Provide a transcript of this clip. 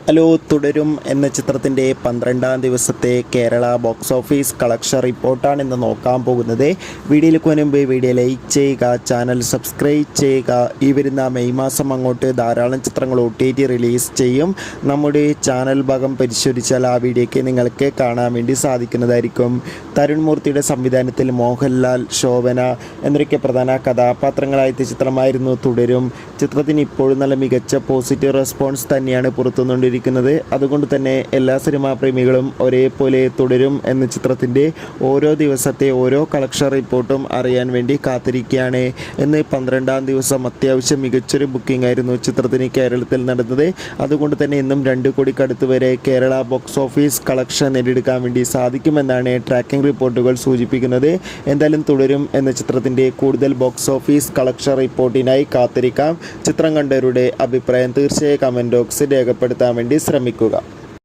Hello, തുടരും എന്ന ചിത്രത്തിൻ്റെ 12-ാം ദിവസത്തെ കേരള ബോക്സ് ഓഫീസ് കളക്ഷൻ റിപ്പോർട്ടാണ് ഇന്ന് നോക്കാൻ പോകുന്നത്. വീഡിയോയിലേക്ക് മുൻപ് വീഡിയോ ലൈക്ക് ചെയ്യുക, ചാനൽ സബ്സ്ക്രൈബ് ചെയ്യുക. ഈ വരുന്ന മെയ് മാസം അങ്ങോട്ട് ധാരാളം ചിത്രങ്ങൾ OTT റിലീസ് ചെയ്യും. നമ്മുടെ ചാനൽ ഭാഗം പരിശോധിച്ചാൽ ആ വീഡിയോയ്ക്ക് നിങ്ങൾക്ക് കാണാൻ വേണ്ടി സാധിക്കുന്നതായിരിക്കും. തരുൺ മൂർത്തിയുടെ സംവിധാനത്തിൽ മോഹൻലാൽ, ശോഭന എന്നൊക്കെ പ്രധാന കഥാപാത്രങ്ങളായ ചിത്രമായിരുന്നു തുടരും. ചിത്രത്തിന് ഇപ്പോഴും നല്ല മികച്ച പോസിറ്റീവ് റെസ്പോൺസ് തന്നെയാണ് പുറത്തുനിന്നുകൊണ്ടിരിക്കുന്നത്. അതുകൊണ്ട് തന്നെ എല്ലാ സിനിമാ പ്രേമികളും ഒരേപോലെ തുടരും എന്ന ചിത്രത്തിൻ്റെ ഓരോ ദിവസത്തെ ഓരോ കളക്ഷൻ റിപ്പോർട്ടും അറിയാൻ വേണ്ടി കാത്തിരിക്കുകയാണ്. ഇന്ന് 12-ാം ദിവസം അത്യാവശ്യം മികച്ചൊരു ബുക്കിംഗ് ആയിരുന്നു ചിത്രത്തിന് കേരളത്തിൽ നടന്നത്. അതുകൊണ്ട് തന്നെ ഇന്നും 2 കോടിക്കടുത്ത് വരെ കേരള ബോക്സ് ഓഫീസ് കളക്ഷൻ നേടിയെടുക്കാൻ വേണ്ടി സാധിക്കുമെന്നാണ് ട്രാക്കിംഗ് റിപ്പോർട്ടുകൾ സൂചിപ്പിക്കുന്നത്. എന്തായാലും തുടരും എന്ന ചിത്രത്തിൻ്റെ കൂടുതൽ ബോക്സ് ഓഫീസ് കളക്ഷൻ റിപ്പോർട്ടിനായി കാത്തിരിക്കാം. ചിത്രം കണ്ടവരുടെ അഭിപ്രായം തീർച്ചയായും കമൻറ്റ് ബോക്സിൽ രേഖപ്പെടുത്താൻ വേണ്ടി ശ്രമിക്കുക.